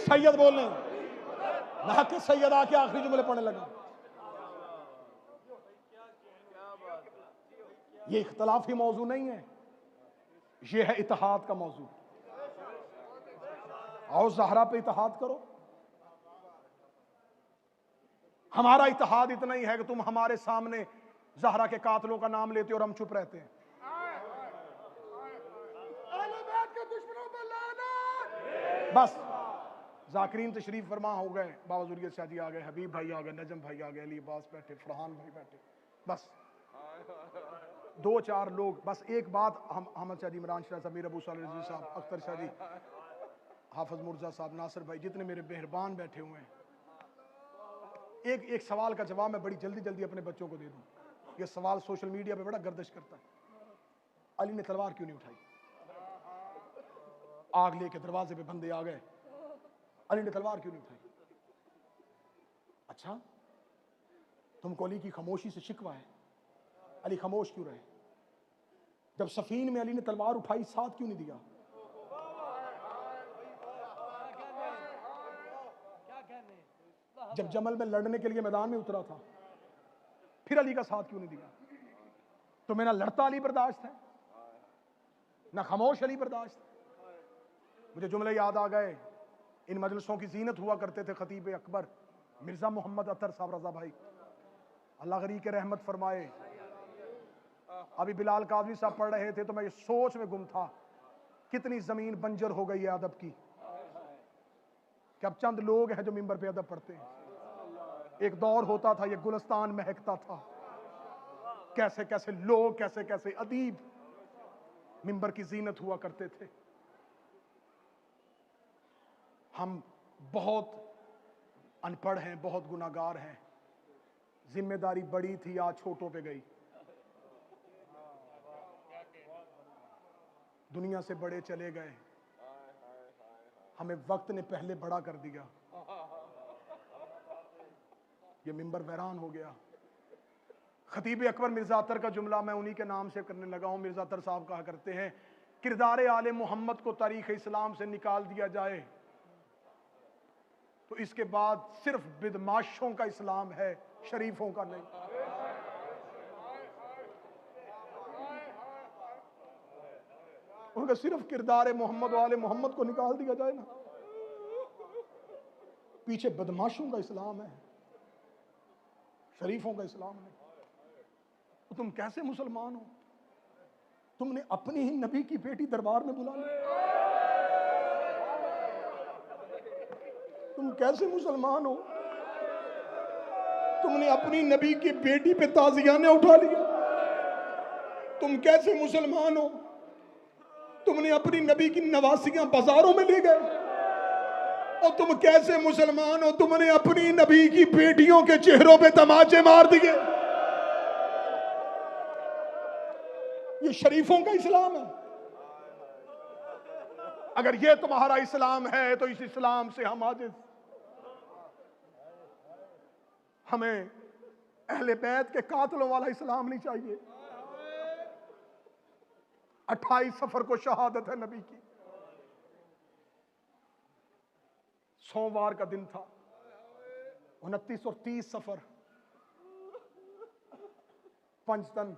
सैयद बोलने, ना कि सैयद आके आखिरी जुमले पढ़ने लगा। ये इख्तलाफी मौजू नहीं है, ये है इत्तेहाद का मौजू। आओ ज़हरा पे इत्तेहाद करो। हमारा इत्तेहाद इतना ही है कि तुम हमारे सामने ज़हरा के कातलों का नाम लेते हो और हम चुप रहते हैं। बस जाकिरीन तशरीफ फरमा हो गए, बाबा जुर्गियत शाह जी आ गए, हबीब भाई आ गए, नजम भाई आ गए, अली अब्बास बैठे, फरहान भाई बैठे, बस 2-4 लोग। बस एक बात, हम अहमद शाह जी, इमरान शाह साहब, मीर अबू सालिह रज़ी साहब, अख्तर शाह जी, हाफिज मुर्जा साहब, नासिर भाई, जितने मेरे मेहरबान बैठे हुए हैं, एक सवाल का जवाब मैं बड़ी जल्दी जल्दी अपने बच्चों को दे दूं। ये सवाल सोशल मीडिया पे बड़ा गर्दिश करता है, अली ने तलवार क्यों नहीं उठाई? आग लेके दरवाजे पे बंदे आ गए, अली ने तलवार क्यों नहीं उठाई? अच्छा, तुमको अली की खामोशी से शिकवा है, अली खामोश क्यों रहे? जब सफीन में अली ने तलवार उठाई, साथ क्यों नहीं दिया? जब जमल में लड़ने के लिए मैदान में उतरा था, फिर अली का साथ क्यों नहीं दिया? तो मेरा लड़ता अली बर्दाश्त है, ना खामोश अली बर्दाश्त। मुझे जुमले याद आ गए, इन मजलिसों की जीनत हुआ करते थे खतीब अकबर मिर्जा मोहम्मद अतर साहब रजा भाई, अल्लाह गरी के रहमत फरमाए। अभी बिलाल काज़मी साहब पढ़ रहे थे तो मैं ये सोच में गुम था, कितनी जमीन बंजर हो गई है अदब की, कि अब चंद लोग हैं जो मिंबर पे अदब पढ़ते हैं। एक दौर होता था, ये गुलस्तान महकता था, कैसे कैसे लोग, कैसे कैसे अदीब मिंबर की जीनत हुआ करते थे। हम बहुत अनपढ़ हैं, बहुत गुनाहगार हैं, जिम्मेदारी बड़ी थी, आज छोटों पे गई। दुनिया से बड़े चले गए, हमें वक्त ने पहले बड़ा कर दिया, ये मिंबर वैरान हो गया। खतीब अकबर मिर्जा अतर का जुमला मैं उन्हीं के नाम से करने लगा हूं। मिर्जा अतर साहब कहा करते हैं, किरदार आले मोहम्मद को तारीख इस्लाम से निकाल दिया जाए तो इसके बाद सिर्फ बिदमाशों का इस्लाम है, शरीफों का नहीं। उनका सिर्फ किरदार मोहम्मद वाले मोहम्मद को निकाल दिया जाए ना, पीछे बदमाशों का इस्लाम है, शरीफों का इस्लाम नहीं। तो तुम कैसे मुसलमान हो? तुमने अपनी ही नबी की बेटी दरबार में बुला ली। तुम कैसे मुसलमान हो? तुमने अपनी नबी की बेटी पे ताजियाने उठा लिया। तुम कैसे मुसलमान हो? तुमने अपनी नबी की नवासियां बाजारों में ले गए। और तुम कैसे मुसलमान हो? तुमने अपनी नबी की बेटियों के चेहरों पे तमाचे मार दिए। ये शरीफों का इस्लाम है। अगर ये तुम्हारा इस्लाम है तो इस इस्लाम से हम आजिज। हमें अहले बैत के कातलों वाला इस्लाम नहीं चाहिए। 28 सफर को शहादत है नबी की, सोमवार का दिन था। 29 और 30 सफर, पंचतन,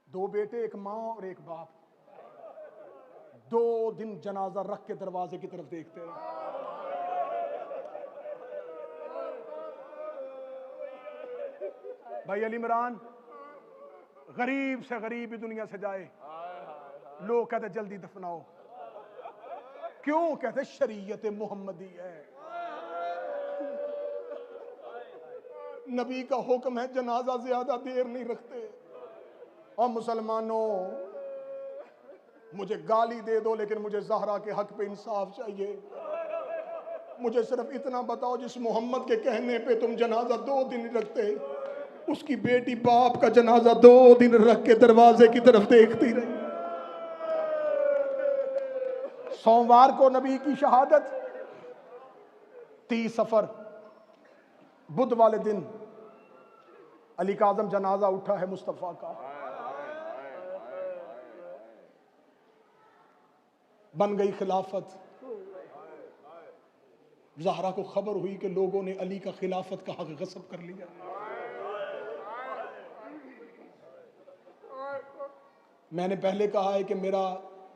2 बेटे, एक मां और एक बाप, 2 दिन जनाजा रख के दरवाजे की तरफ देखते हैं। भाई अली इमरान गरीब से गरीब भी दुनिया से जाए, लोग कहते जल्दी दफनाओ। क्यों? कहते शरीयत मोहम्मदी है, नबी का हुक्म है, जनाजा ज्यादा देर नहीं रखते। और मुसलमानों, मुझे गाली दे दो लेकिन मुझे ज़हरा के हक पे इंसाफ चाहिए। मुझे सिर्फ इतना बताओ, जिस मोहम्मद के कहने पे तुम जनाजा 2 दिन रखते, उसकी बेटी बाप का जनाजा 2 दिन रख के दरवाजे की तरफ देखती रही। सोमवार को नबी की शहादत, 30 सफर बुध वाले दिन अली काज़म जनाजा उठा है मुस्तफ़ा का। बन गई खिलाफत, ज़हरा को खबर हुई कि लोगों ने अली का खिलाफत का हक गस्ब कर लिया। मैंने पहले कहा है कि मेरा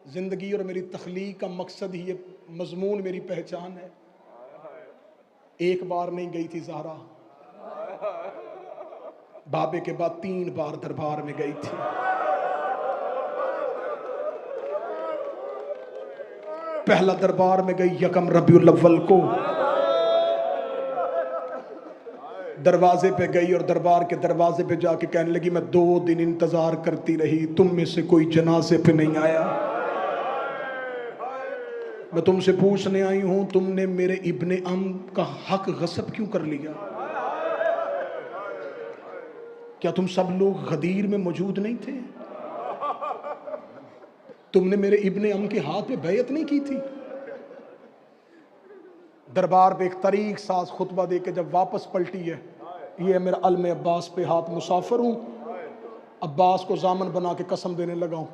जिंदगी और मेरी तख्लीक का मकसद ही ये मजमून मेरी पहचान है। एक बार नहीं गई थी ज़हरा, बाबे के बाद 3 बार दरबार में गई थी। पहला दरबार में गई यकम रबीउल अव्वल को, दरवाजे पे गई और दरबार के दरवाजे पे जाके कहने लगी मैं 2 दिन इंतजार करती रही, तुम में से कोई जनाजे पे नहीं आया। मैं तुमसे पूछने आई हूं तुमने मेरे इब्ने अम का हक गस्ब क्यों कर लिया? क्या तुम सब लोग गदीर में मौजूद नहीं थे? तुमने मेरे इब्ने अम के हाथ पे बैयत नहीं की थी? दरबार पे एक तरीक साज खुतबा दे के जब वापस पलटी है, ये मेरा अलम अब्बास पे हाथ, मुसाफिर हूं, अब्बास को जामन बना के कसम देने लगा हूं।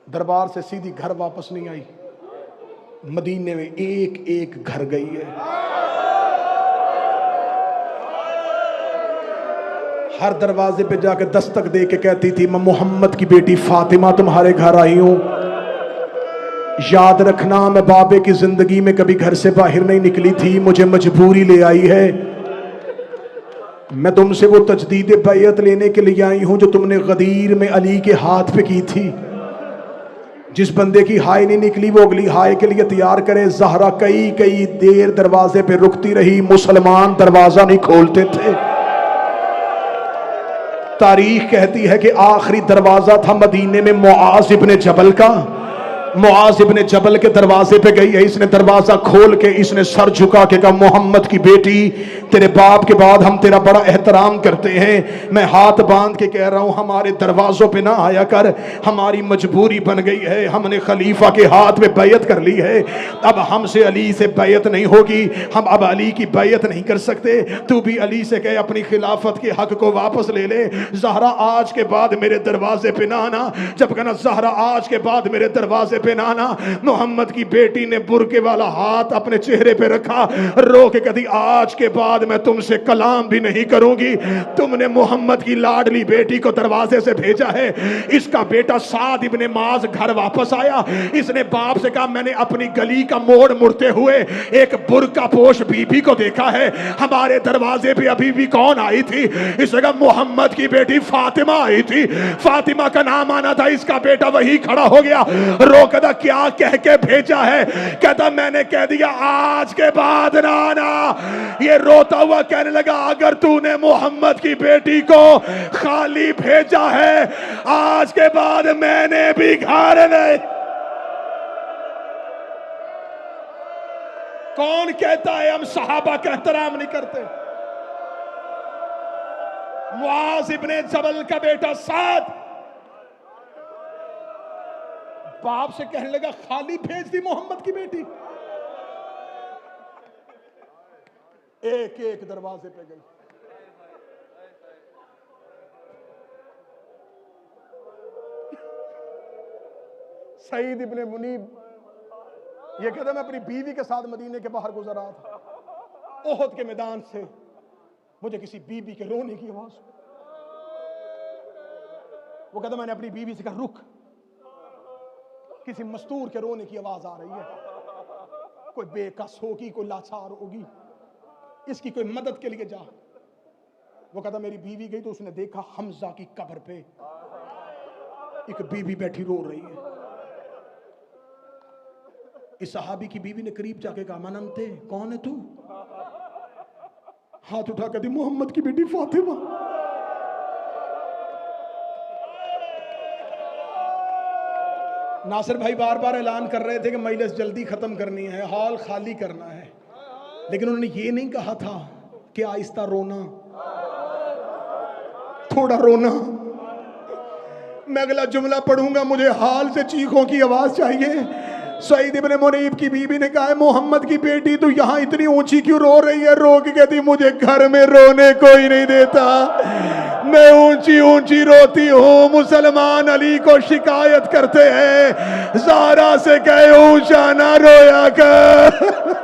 दरबार से सीधी घर वापस नहीं आई, मदीने में एक एक घर गई है। हर दरवाजे पे जाके दस्तक दे के कहती थी मैं मोहम्मद की बेटी फातिमा तुम्हारे घर आई हूं। याद रखना मैं बाबे की जिंदगी में कभी घर से बाहर नहीं निकली थी, मुझे मजबूरी ले आई है। मैं तुमसे वो तजदीद बैयत लेने के लिए आई हूं जो तुमने गदीर में अली के हाथ पे की थी। जिस बंदे की हाय नहीं निकली वो अगली हाय के लिए तैयार करे। ज़हरा कई कई देर दरवाजे पे रुकती रही, मुसलमान दरवाजा नहीं खोलते थे। तारीख कहती है कि आखिरी दरवाजा था मदीने में मुआज इब्ने जबल का। मुआज इब्ने जबल के दरवाजे पे गई है, इसने दरवाजा खोल के इसने सर झुका के कहा मोहम्मद की बेटी तेरे बाप के बाद हम तेरा बड़ा एहतराम करते हैं, मैं हाथ बांध के कह रहा हूं हमारे दरवाजों पे ना आया कर, हमारी मजबूरी बन गई है, हमने खलीफा के हाथ में बैयत कर ली है, अब हमसे अली से बैयत नहीं होगी, हम अब अली की बैयत नहीं कर सकते, तू भी अली से कहे अपनी खिलाफत के हक को वापस ले ले। ज़हरा आज के बाद मेरे दरवाजे पे ना आना। जब कहना ज़हरा आज के बाद मेरे दरवाजे पे ना आना, मोहम्मद की बेटी ने बुरके वाला हाथ अपने चेहरे पे रखा, रो के कभी आज के बाद मैं तुमसे कलाम भी नहीं करूंगी। तुमने मोहम्मद की लाडली बेटी को दरवाजे से भेजा है, इसका बेटा साद इब्ने माज घर वापस आया, इसने बाप से कहा मैंने अपनी गली का मोड़ मुड़ते हुए एक बुरका पोश बीबी को देखा है, हमारे दरवाजे पे अभी भी कौन आई थी? इसने कहा मोहम्मद की बेटी फातिमा आई थी, फातिमा का नाम आना था, इसका बेटा वही खड़ा हो गया, रो कहता क्या कह के भेजा है? कहता मैंने कह दिया आज के बाद ना आना। ये रोता हुआ कहने लगा अगर तूने मोहम्मद की बेटी को खाली भेजा है, आज के बाद मैंने भी घर नहीं। कौन कहता है हम सहाबा का एहतराम नहीं करते? मुआज इब्ने जबल का बेटा साद बाप से कहने लगा खाली भेज दी मोहम्मद की बेटी। एक एक दरवाजे पे गई। सईद इब्ने मुनीब ये कहता मैं अपनी बीवी के साथ मदीने के बाहर गुजर रहा था, ओहद के मैदान से मुझे किसी बीवी के रोने की आवाज, वो कहता मैंने अपनी बीवी से कहा रुक, किसी मस्तूर के रोने की आवाज आ रही है, कोई बेकस होगी, कोई लाचार होगी, इसकी कोई मदद के लिए जा। वो कहता मेरी बीवी गई तो उसने देखा हमजा की कब्र पे एक बीवी बैठी रो रही है। इस सहाबी की बीवी ने करीब जाके कहा मननते कौन है तू? हाथ उठा कहती मोहम्मद की बेटी फातिमा। नासिर भाई बार बार ऐलान कर रहे थे कि मजलिस जल्दी खत्म करनी है, हॉल खाली करना है, लेकिन उन्होंने ये नहीं कहा था कि आहिस्ता रोना, थोड़ा रोना। मैं अगला जुमला पढ़ूंगा, मुझे हाल से चीखों की आवाज चाहिए। सईद इब्ने मुनीब की बीबी ने कहा मोहम्मद की बेटी तू यहाँ इतनी ऊंची क्यों रो रही है? रो के कहती मुझे घर में रोने कोई नहीं देता, मैं ऊंची ऊंची रोती हूँ। मुसलमान अली को शिकायत करते हैं ज़हरा से कहे ऊंचा ना रोया कर।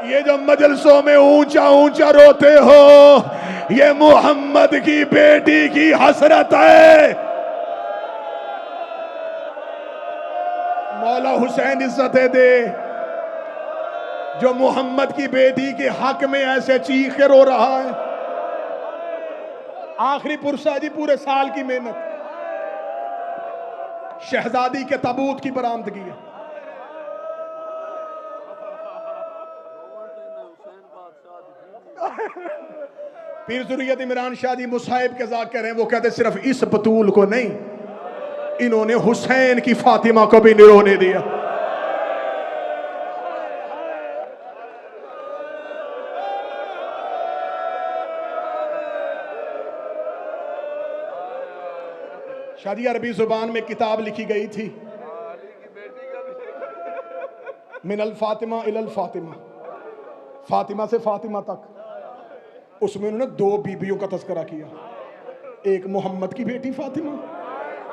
ये जो मजलसों में ऊंचा ऊंचा रोते हो, ये मोहम्मद की बेटी की हसरत है। मौला हुसैन इज्जतें दे, जो मोहम्मद की बेटी के हक में ऐसे चीख के रो रहा है। आखिरी पुरसा जी, पूरे साल की मेहनत शहजादी के ताबूत की बरामदगी है। पीर ज़ुर्रियत इमरान शाह जी मुसाहिब के ज़ाकिर हैं। वो कहते सिर्फ इस बतूल को नहीं, इन्होंने हुसैन की फातिमा को भी नहीं रोने दिया। शादी अरबी जुबान में किताब लिखी गई थी, मिनल फातिमा इलल फातिमा, फातिमा से फातिमा तक। उसमें उन्होंने दो बीबियों का तस्करा किया, एक मोहम्मद की बेटी फातिमा,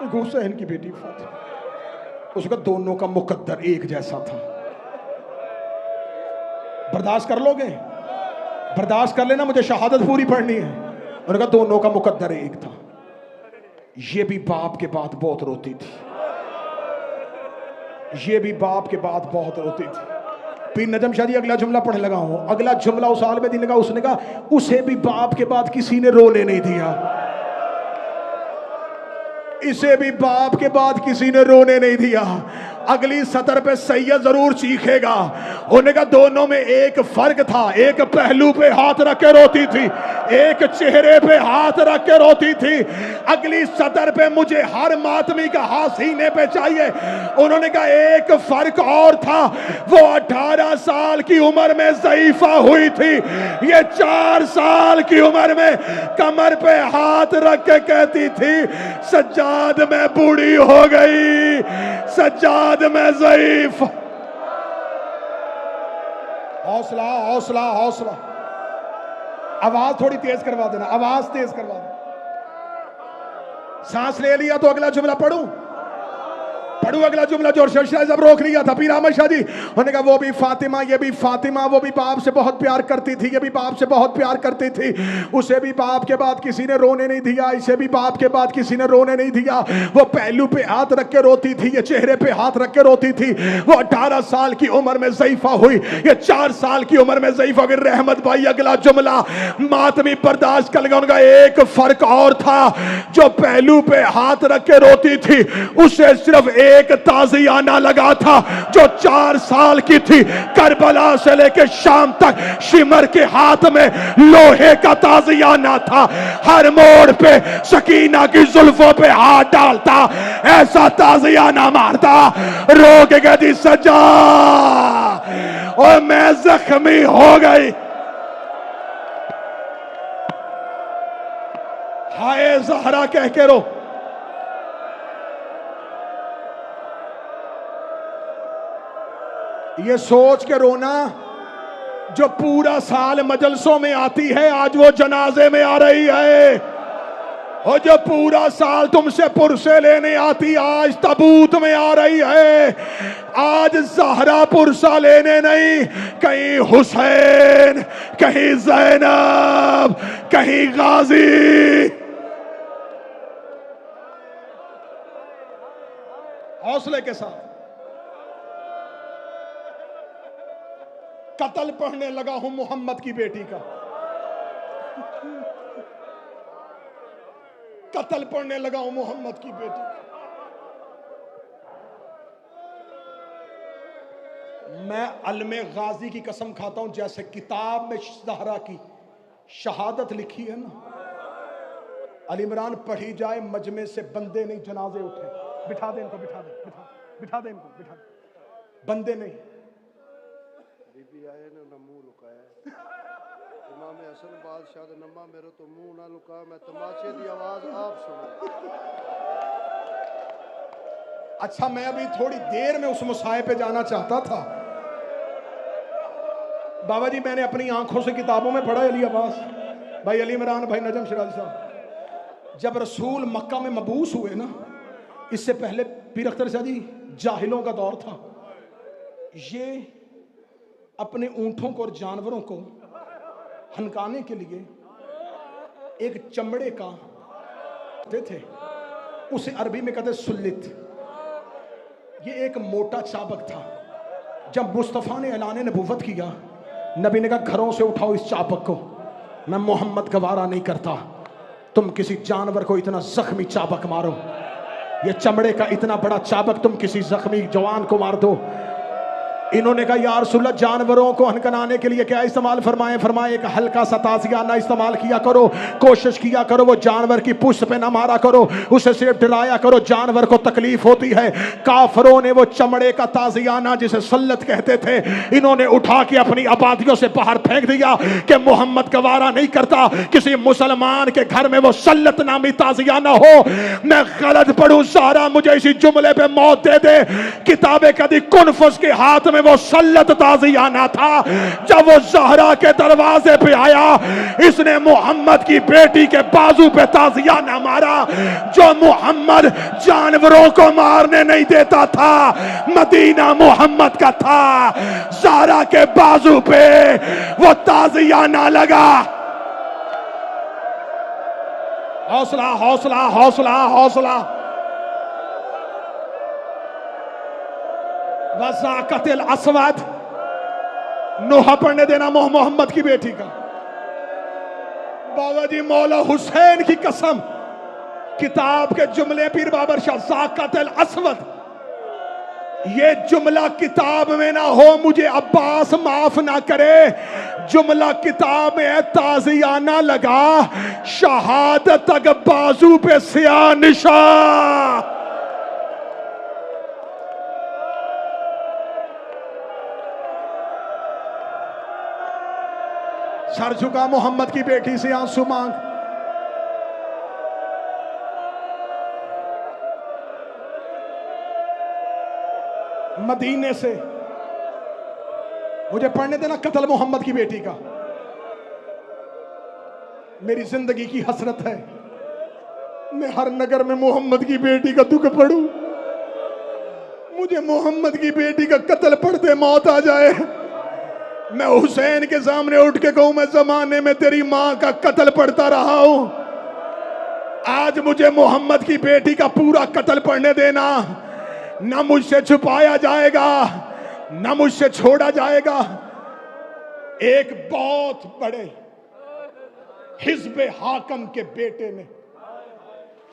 एक हुसैन की बेटी फातिमा। उसका दोनों का मुकद्दर एक जैसा था। बर्दाश्त कर लोगे? बर्दाश्त कर लेना, मुझे शहादत पूरी पढ़नी है। उन्होंने कहा दोनों का मुकद्दर एक था। ये भी बाप के बाद बहुत रोती थी, ये भी बाप के बाद बहुत रोती थी। पीर नजम शाह जी अगला जुमला पढ़ने लगा हूं। अगला जुमला उस आलम दीन का, उसने कहा उसे भी बाप के बाद किसी ने रोने नहीं दिया, इसे भी बाप के बाद किसी ने रोने नहीं दिया। अगली सतर पे सैयद जरूर चीखेगा। उन्होंने कहा दोनों में एक फर्क था, एक पहलू पे हाथ रख के रोती थी, एक चेहरे पे हाथ रख के रोती थी। अगली सतर पे मुझे हर मातमी का हाथ सीने पे चाहिए। उन्होंने कहा एक फर्क और था, वो 18 साल की उम्र में ज़ईफा हुई थी, ये 4 साल की उम्र में कमर पे हाथ रख के कहती थी सज्जाद मैं बूढ़ी हो गई, सज्जाद मैं ज़ईफ। हौसला हौसला हौसला। आवाज थोड़ी तेज करवा देना, आवाज तेज करवा देना। सांस ले लिया तो अगला जुमला पढ़ूं? पढ़ू अगला जुमला जो जब रोक लिया था पीर अहमद शाह जी। उन्होंने कहा वो भी फातिमा, ये भी फातिमा, वो भी बाप से बहुत प्यार करती थी, ये भी बाप से बहुत प्यार करती थी। उसे भी बाप के बाद किसी ने रोने नहीं दिया, इसे भी बाप के बाद किसी ने रोने नहीं दिया। वो पहलू पे हाथ रख के रोती थी, ये चेहरे पे हाथ रख के रोती थी। वो 18 साल की उम्र में ज़ईफा हुई, ये 4 साल की उम्र में ज़ईफा हुई। रहमत भाई अगला जुमला मातमी बर्दाश्त कर लगा। उनका एक फर्क और था, जो पहलू पे हाथ रख के रोती थी उसे सिर्फ एक ताजियाना लगा था, जो 4 साल की थी। करबला से लेके शाम तक शिमर के हाथ में लोहे का ताजियाना था। हर मोड़ पे सकीना की जुल्फों पे हाथ डालता, ऐसा ताजियाना मारता, रो के कहती सजा और मैं जख्मी हो गई। हाय ज़हरा कह के रो। ये सोच के रोना जो पूरा साल मजलसों में आती है, आज वो जनाजे में आ रही है। और जो पूरा साल तुमसे पुरसे लेने आती, आज ताबूत में आ रही है। आज ज़हरा पुरसा लेने नहीं, कहीं हुसैन, कहीं ज़ैनब, कहीं गाजी। हौसले के साथ कत्ल पढ़ने लगा हूं मोहम्मद की बेटी का, कत्ल पढ़ने लगा हूं मोहम्मद की बेटी का। मैं अलमे गाजी की कसम खाता हूं, जैसे किताब में ज़हरा की शहादत लिखी है ना, अली इमरान पढ़ी जाए मजमे से बंदे नहीं जनाजे उठे। बिठा दे इनको, बिठा दे, बिठा दे इनको, बिठा दे। बंदे नहीं। बीबी आए ने ना मुंह लुकाया, इमाम हसन बादशाह दा नम्मा मेरे तो मुंह ना लुका, मैं तमाशे दी आवाज आप सुनो। अच्छा, मैं अभी थोड़ी देर में उस मुसाए पे जाना चाहता था। बाबा जी, मैंने अपनी आंखों से किताबों में पढ़ा अली अब्बास भाई, अली इमरान भाई, नजम शिराजी साहब, जब रसूल मक्का में मबूस हुए ना, इससे पहले पीर अख्तर शाह जी जाहिलों का दौर था। ये अपने ऊंटों को और जानवरों को हनकाने के लिए एक चमड़े का थे, उसे अरबी में कहते सुल्लित। ये एक मोटा चाबक था। जब मुस्तफ़ा ने ऐलान नबूवत किया, नबी ने कहा घरों से उठाओ इस चाबक को, मैं मोहम्मद गवारा नहीं करता तुम किसी जानवर को इतना जख्मी चाबक मारो। ये चमड़े का इतना बड़ा चाबक तुम किसी जख्मी जवान को मार दो। इन्होंने कहा या रसूलल्लाह जानवरों को हनकनाने के लिए क्या इस्तेमाल फरमाए? फरमाए एक हल्का सा ताजियाना इस्तेमाल किया करो, कोशिश किया करो वो जानवर की पुष्ट पे ना मारा करो, उसे सिर्फ डराया करो, जानवर को तकलीफ होती है। काफरों ने वो चमड़े का ताजियाना जिसे सल्लत कहते थे, इन्होंने उठा के अपनी आबादियों से बाहर फेंक दिया कि मोहम्मद गवारा नहीं करता किसी मुसलमान के घर में वो सल्लत नामी ताजियाना हो। मैं गलत पढ़ूं सारा मुझे इसी जुमले पे मौत दे दे। किताबे कदी कुनफुस के हाथ में वो सल्लत ताजियाना था। जब वो ज़हरा के दरवाजे पे आया, इसने मोहम्मद की बेटी के बाजू पे ताजियाना मारा। जो मोहम्मद जानवरों को मारने नहीं देता था, मदीना मोहम्मद का था। ज़हरा के बाजू पे वो ताजियाना लगा। हौसला हौसला हौसला हौसला। वज़ाकतिल अस्वद, नोहा पढ़ने देना मोहम्मद की बेटी का। बाबा जी मौला हुसैन की कसम, किताब के जुमले पीर बाबर शाह ज़ाकतिल अस्वद, ये जुमला किताब में ना हो, मुझे अब्बास माफ ना करे। जुमला किताब में ताजियाना लगा, शहादत तक बाजू पे सिया निशान। सर झुका मोहम्मद की बेटी से आंसू मांग। मदीने से मुझे पढ़ने देना कत्ल मोहम्मद की बेटी का। मेरी जिंदगी की हसरत है, मैं हर नगर में मोहम्मद की बेटी का दुख पढ़ूं। मुझे मोहम्मद की बेटी का कत्ल पढ़ते मौत आ जाए। मैं हुसैन के सामने उठ के कहूं मैं जमाने में तेरी मां का कत्ल पढ़ता रहा हूं, आज मुझे मोहम्मद की बेटी का पूरा कत्ल पढ़ने देना। ना मुझसे छुपाया जाएगा, ना मुझसे छोड़ा जाएगा। एक बहुत बड़े हिज़्ब हाकम के बेटे ने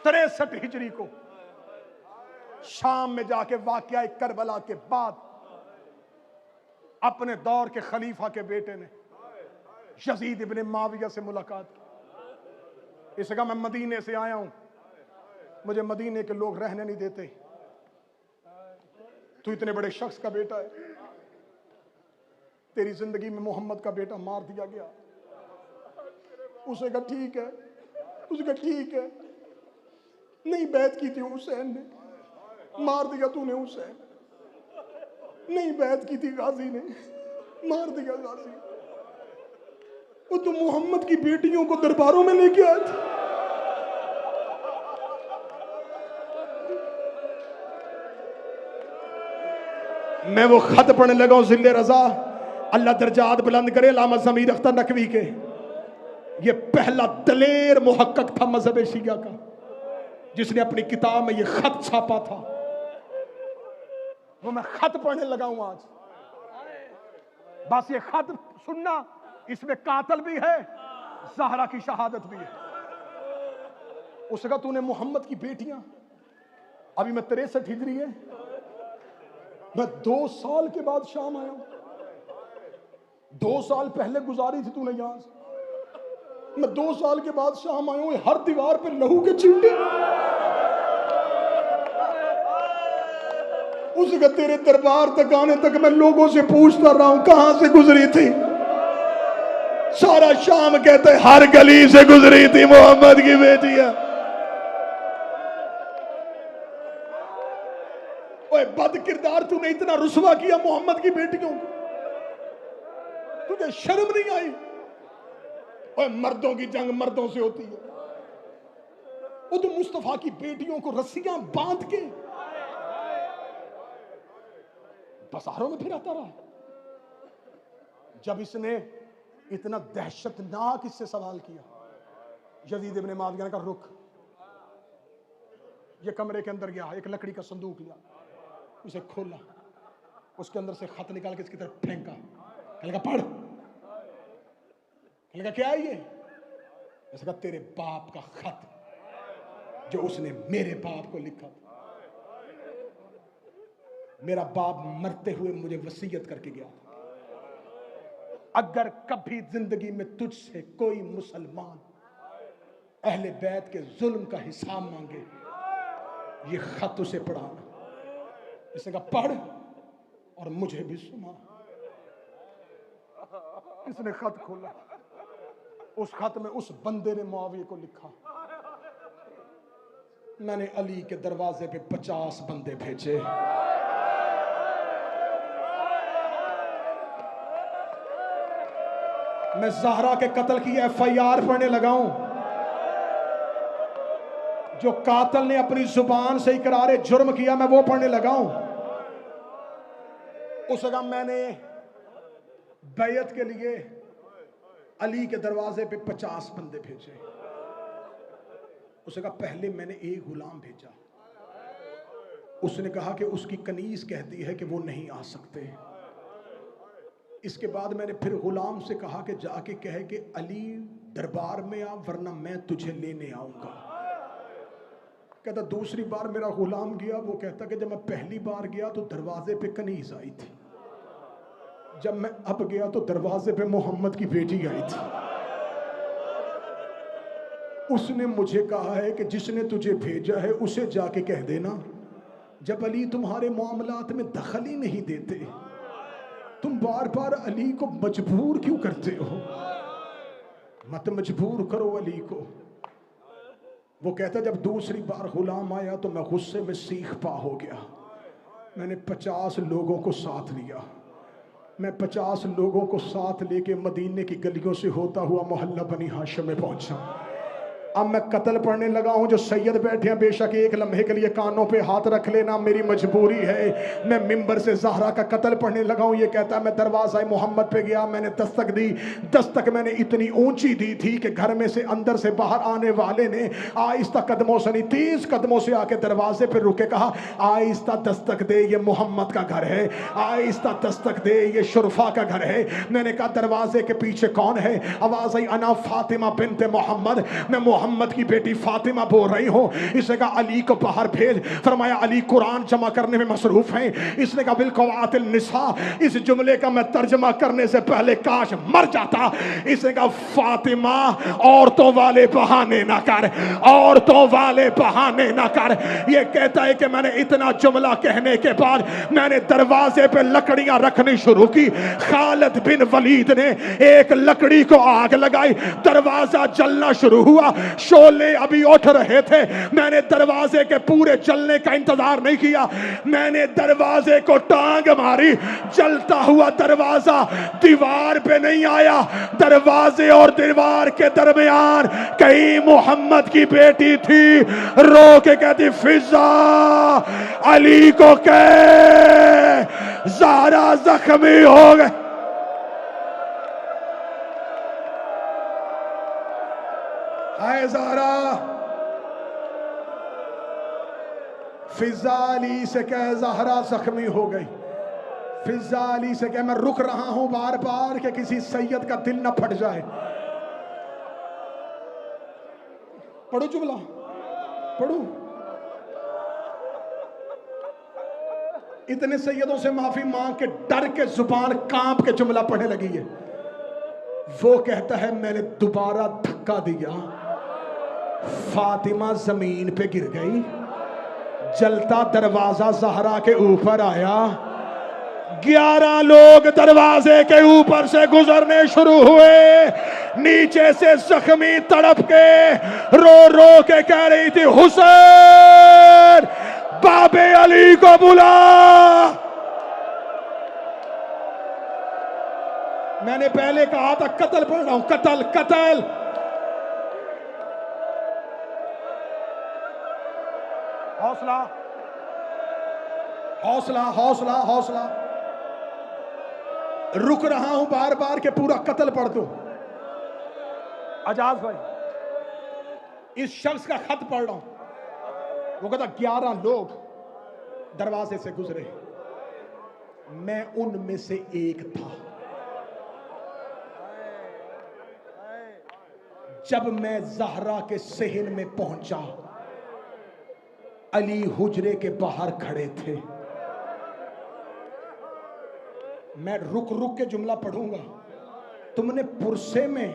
63 हिजरी को शाम में जाके वाकया करबला के बाद अपने दौर के खलीफा के बेटे ने यजीद इब्ने माविया से मुलाकात की। इसका मैं मदीने से आया हूं, मुझे मदीने के लोग रहने नहीं देते, तू इतने बड़े शख्स का बेटा है, तेरी जिंदगी में मोहम्मद का बेटा मार दिया गया। उसे कहा ठीक है, उसने कहा ठीक है, नहीं बैत की थी हुसैन ने, मार दिया तूने हुसैन, नहीं बैत की थी गाजी ने, मार दिया गाजी। वो तो मोहम्मद की बेटियों को दरबारों में लेके आए थे। मैं वो खत पढ़ने लगा हूं जिले रजा, अल्लाह दर्जात बुलंद करे, अल्लामा ज़मीर अख्तर नकवी के। ये पहला दलेर मुहक्कक था मजहब शिया का, जिसने अपनी किताब में ये खत छापा था। वो मैं खत पढ़ने लगा हूं आज। बस ये खत सुनना, इसमें कातल भी है, ज़हरा की शहादत भी है। उसने कहा तूने मोहम्मद की बेटियां, अभी मैं 63 हिजरी है, मैं 2 साल के बाद शाम आया हूं। 2 साल पहले गुजारी थी तूने यहां से, मैं 2 साल के बाद शाम आया हूं। हर दीवार पे लहू के छींटे। उसका तेरे दरबार तक आने तक मैं लोगों से पूछता रहा हूं कहां से गुजरी थी। सारा शाम कहते हर गली से गुजरी थी मोहम्मद की बेटियां। ओए बद किरदार, तूने इतना रुसवा किया मोहम्मद की बेटियों को, तुझे शर्म नहीं आई? ओए मर्दों की जंग मर्दों से होती है। वो तो मुस्तफा की बेटियों को रस्सियां बांध के बाजारों में फिर आता रहा। जब इसने इतना दहशतनाक इससे सवाल किया, यजीद इब्ने मुआविया ने कहा रुक। ये कमरे के अंदर गया, एक लकड़ी का संदूक लिया, उसे खोला, उसके अंदर से खत निकाल के इसकी तरफ फेंका। कहने लगा पढ़। कहने लगा क्या है ये? ऐसा कहा तेरे बाप का खत जो उसने मेरे बाप को लिखा था। मेरा बाप मरते हुए मुझे वसीयत करके गया था, अगर कभी जिंदगी में तुझसे कोई मुसलमान अहले बैत के जुल्म का हिसाब मांगे, ये खत उसे पढ़ाना। इसने कहा पढ़ और मुझे भी सुना। इसने खत खोला, उस खत में उस बंदे ने मुआविया को लिखा, मैंने अली के दरवाजे पे 50 बंदे भेजे, मैं ज़हरा के कत्ल की FIR पढ़ने लगा हूं। जो कातिल ने अपनी जुबान से इकरार जुर्म किया, मैं वो पढ़ने लगा हूं। उस वक्त मैंने बैयत के लिए अली के दरवाजे पे 50 बंदे भेजे। उसने कहा पहले मैंने एक गुलाम भेजा, उसने कहा कि उसकी कनीज कहती है कि वो नहीं आ सकते। इसके बाद मैंने फिर गुलाम से कहा कि जाके कहे कि अली दरबार में आ, वरना मैं तुझे लेने आऊंगा। कहता दूसरी बार मेरा गुलाम गया, वो कहता कि जब मैं पहली बार गया तो दरवाजे पे कनीज आई थी, जब मैं अब गया तो दरवाजे पे मोहम्मद की बेटी आई थी। उसने मुझे कहा है कि जिसने तुझे भेजा है उसे जाके कह देना, जब अली तुम्हारे मामलात में दखल ही नहीं देते, तुम बार बार अली को मजबूर क्यों करते हो? मत मजबूर करो अली को। वो कहता जब दूसरी बार गुलाम आया तो मैं गुस्से में सीख पा हो गया। मैंने 50 लोगों को साथ लिया, मैं 50 लोगों को साथ लेके मदीने की गलियों से होता हुआ मोहल्ला बनी हाशिम में पहुंचा। अब मैं कत्ल पढ़ने लगा हूं। जो सैयद बैठे हैं बेशक एक लम्हे के लिए कानों पे हाथ रख लेना, मेरी मजबूरी है। मैं मिंबर से ज़हरा का कत्ल पढ़ने लगा हूं। ये कहता है मैं दरवाज़ा मोहम्मद पे गया, मैंने दस्तक दी। दस्तक मैंने इतनी ऊंची दी थी कि घर में से अंदर से बाहर आने वाले ने आहिस्ता कदमों से नहीं 30 कदमों से आके दरवाजे पे रुके, कहा आहिस्ता दस्तक दे, ये मोहम्मद का घर है, आहिस्ता दस्तक दे, ये शुरफा का घर है। मैंने कहा दरवाजे के पीछे कौन है? आवाज़ आई अना फातिमा बिन्ते मोहम्मद, मैं मोहम्मद की बेटी फातिमा बोल रही हूँ। इसने कहा अली को बाहर भेज। फरमाया अली कुरान जमा करने में मसरूफ हैं। इसने कहा बिलकवातिल निसा, इस जुमले का मैं तर्जमा करने से पहले काश मर जाता। इसने कहा फातिमा औरतों वाले बहाने ना कर, औरतों वाले बहाने ना कर। ये कहता है कि मैंने इतना जुमला कहने के बाद मैंने दरवाजे पे लकड़ियां रखनी शुरू की। खालिद बिन वलीद ने एक लकड़ी को आग लगाई, दरवाजा जलना शुरू हुआ। शोले अभी उठ रहे थे। मैंने दरवाजे के पूरे जलने का इंतजार नहीं किया, मैंने दरवाजे को टांग मारी। जलता हुआ दरवाजा दीवार पे नहीं आया, दरवाजे और दीवार के दरमियान कहीं मोहम्मद की बेटी थी। रो के कहती फिजा अली को कह ज़हरा जख्मी हो गए। हाय ज़हरा, फिजा अली से कह ज़हरा जख्मी हो गई। फिजा अली से कह मैं रुक रहा हूं बार बार कि किसी सैयद का दिल न फट जाए। पढ़ो जुमला, पढ़ो। इतने सैयदों से माफी मांग के डर के जुबान कांप के जुमला पढ़ने लगी है। वो कहता है मैंने दोबारा धक्का दिया, फातिमा जमीन पे गिर गई, जलता दरवाजा ज़हरा के ऊपर आया। 11 लोग दरवाजे के ऊपर से गुजरने शुरू हुए। नीचे से जख्मी तड़प के रो रो के कह रही थी हुसैन बाबे अली को बुला। मैंने पहले कहा था कत्ल पढ़ रहा हूं, कत्ल कत्ल। हौसला हौसला हौसला हौसला। रुक रहा हूं बार बार के पूरा कत्ल पढ़ दो। आजाद भाई, इस शख्स का खत पढ़ रहा हूं। वो कहता 11 लोग दरवाजे से गुजरे, मैं उनमें से एक था। जब मैं ज़हरा के सहन में पहुंचा, अली हुजरे के बाहर खड़े थे। मैं रुक रुक के जुमला पढ़ूंगा, तुमने पुरसे में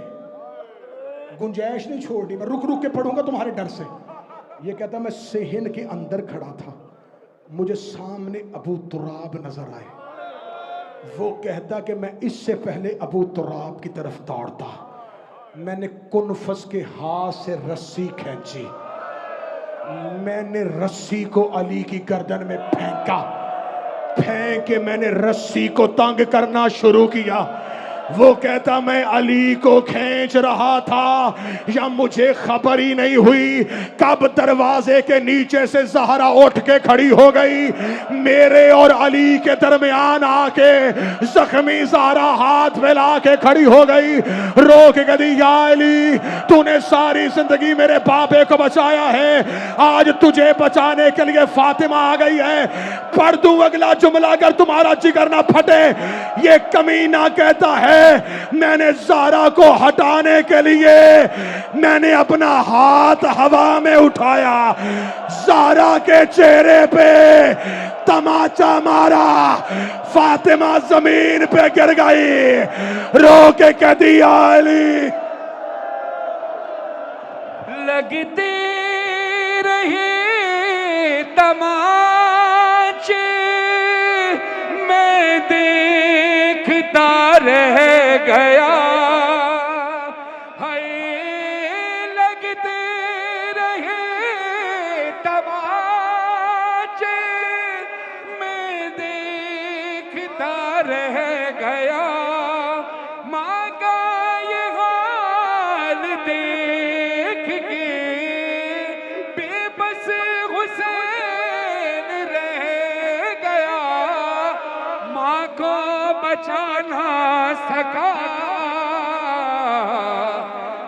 गुंजाइश नहीं छोड़नी, मैं रुक रुक के पढ़ूंगा तुम्हारे डर से। ये कहता मैं सेहन के अंदर खड़ा था, मुझे सामने अबू तुराब नजर आए। वो कहता कि मैं इससे पहले अबू तुराब की तरफ दौड़ता, मैंने कुनफस के हाथ से रस्सी खींची, मैंने रस्सी को अली की गर्दन में फेंका, फेंक के मैंने रस्सी को तंग करना शुरू किया। वो कहता मैं अली को खींच रहा था या मुझे खबर ही नहीं हुई कब दरवाजे के नीचे से ज़हरा उठ के खड़ी हो गई, मेरे और अली के दरमियान आके जख्मी ज़हरा हाथ फैला के खड़ी हो गई, रो के कहती या अली तूने सारी जिंदगी मेरे बाबे को बचाया है, आज तुझे बचाने के लिए फातिमा आ गई है। पढ़ दूं अगला जुमला अगर तुम्हारा जिगर ना फटे। ये कमीना कहता है मैंने ज़हरा को हटाने के लिए मैंने अपना हाथ हवा में उठाया, ज़हरा के चेहरे पे तमाचा मारा, फातिमा जमीन पे गिर गई, रो के कहती अली। लगती रही तमाचे मैं देखता रह गया, हाय लगते रहे तमाचे मैं देखता रह गया, माँ का ये हाल देख के बेबस हुसैन रह गया, माँ को बचा ना सका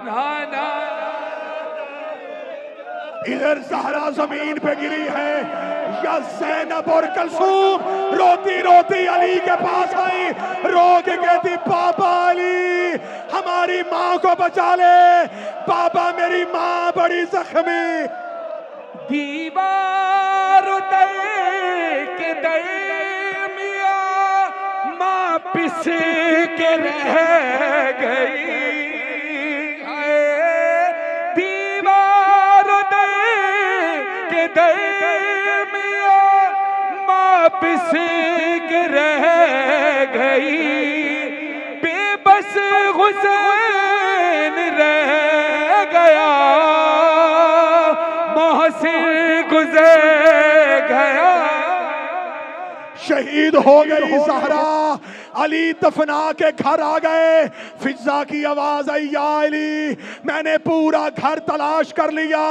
नाना। इधर ज़हरा जमीन पे गिरी है, या ज़ैनब और कलसूम रोती रोती अली के पास आई, रो के कहती पापा अली हमारी माँ को बचा ले, पापा मेरी माँ बड़ी जख्मी। दीवार उतर के दरमिया माँ पिस के रह गई, दीवार उतर के दरमिया माँ पिस के रह गई, बेबस हुसैन रह गया, मोहसिन गुजर गया। शहीद हो गई ज़हरा, अली दफना के घर आ गए। फिजा की आवाज आई या अली, मैंने पूरा घर तलाश कर लिया,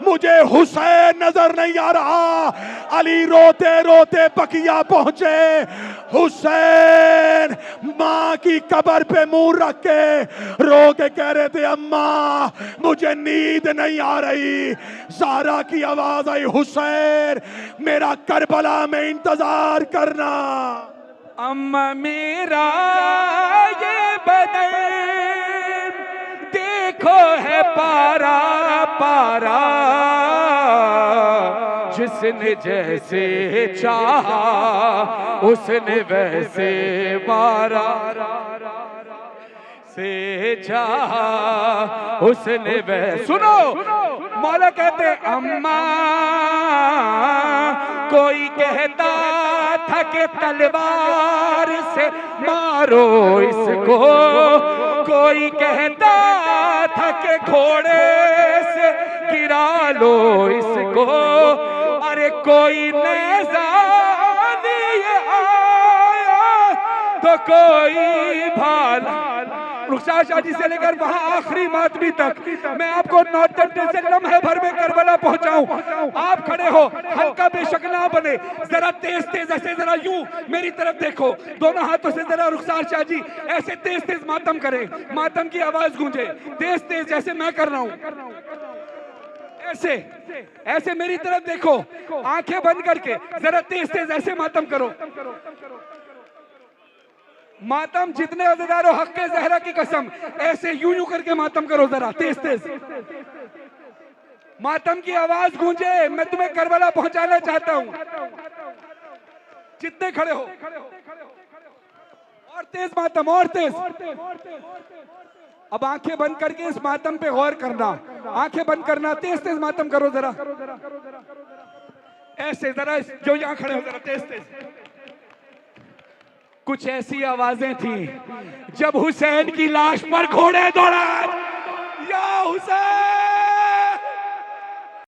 मुझे हुसैन नजर नहीं आ रहा। अली रोते रोते बकिया पहुंचे, हुसैन माँ की कब्र पे मुंह रख के रो के कह रहे थे अम्मा मुझे नींद नहीं आ रही। ज़हरा की आवाज आई हुसैन मेरा करबला में इंतजार करना। अम्मा मेरा ये बदन देखो है पारा पारा, जिसने जैसे चाहा उसने वैसे मारा, से चाहा उसने वैसे। सुनो मौला कहते अम्मा कोई कहता था कि तलवार से मारो इसको, कोई कहता था कि घोड़े से गिरा लो इसको, अरे कोई नेज़ा लिए आया तो कोई भाला रुखसार शाह जी से लेकर वहां आखिरी मातमी तक मैं आपको नौतन से लम्हे भर में करबला पहुंचाऊं। आप खड़े हो, हल्का बेशक ना बने, जरा तेज तेज ऐसे जरा यूं मेरी तरफ देखो, दोनों हाथों से जरा रुखसार शाह जी ऐसे तेज तेज मातम करें, मातम की आवाज गूंजे तेज तेज जैसे मैं कर रहा हूं। ऐसे ऐसे मेरी तरफ देखो, आंखें बंद करके जरा तेज तेज ऐसे मातम करो। मातम जितने अज़ेदार हो, हक के ज़हरा की कसम, ऐसे यूं यूं करके मातम करो जरा तेज तेज, मातम की आवाज गूंजे। मैं तुम्हें करबला पहुंचाना चाहता हूं। जितने खड़े हो और तेज मातम, और तेज। अब आंखें बंद करके इस मातम पे गौर करना, आंखें बंद करना, तेज तेज मातम करो जरा, ऐसे जरा जो यहां खड़े हो जरा तेज तेज। कुछ ऐसी आवाजें थी जब हुसैन की लाश पर घोड़े दौड़ा, या हुसैन।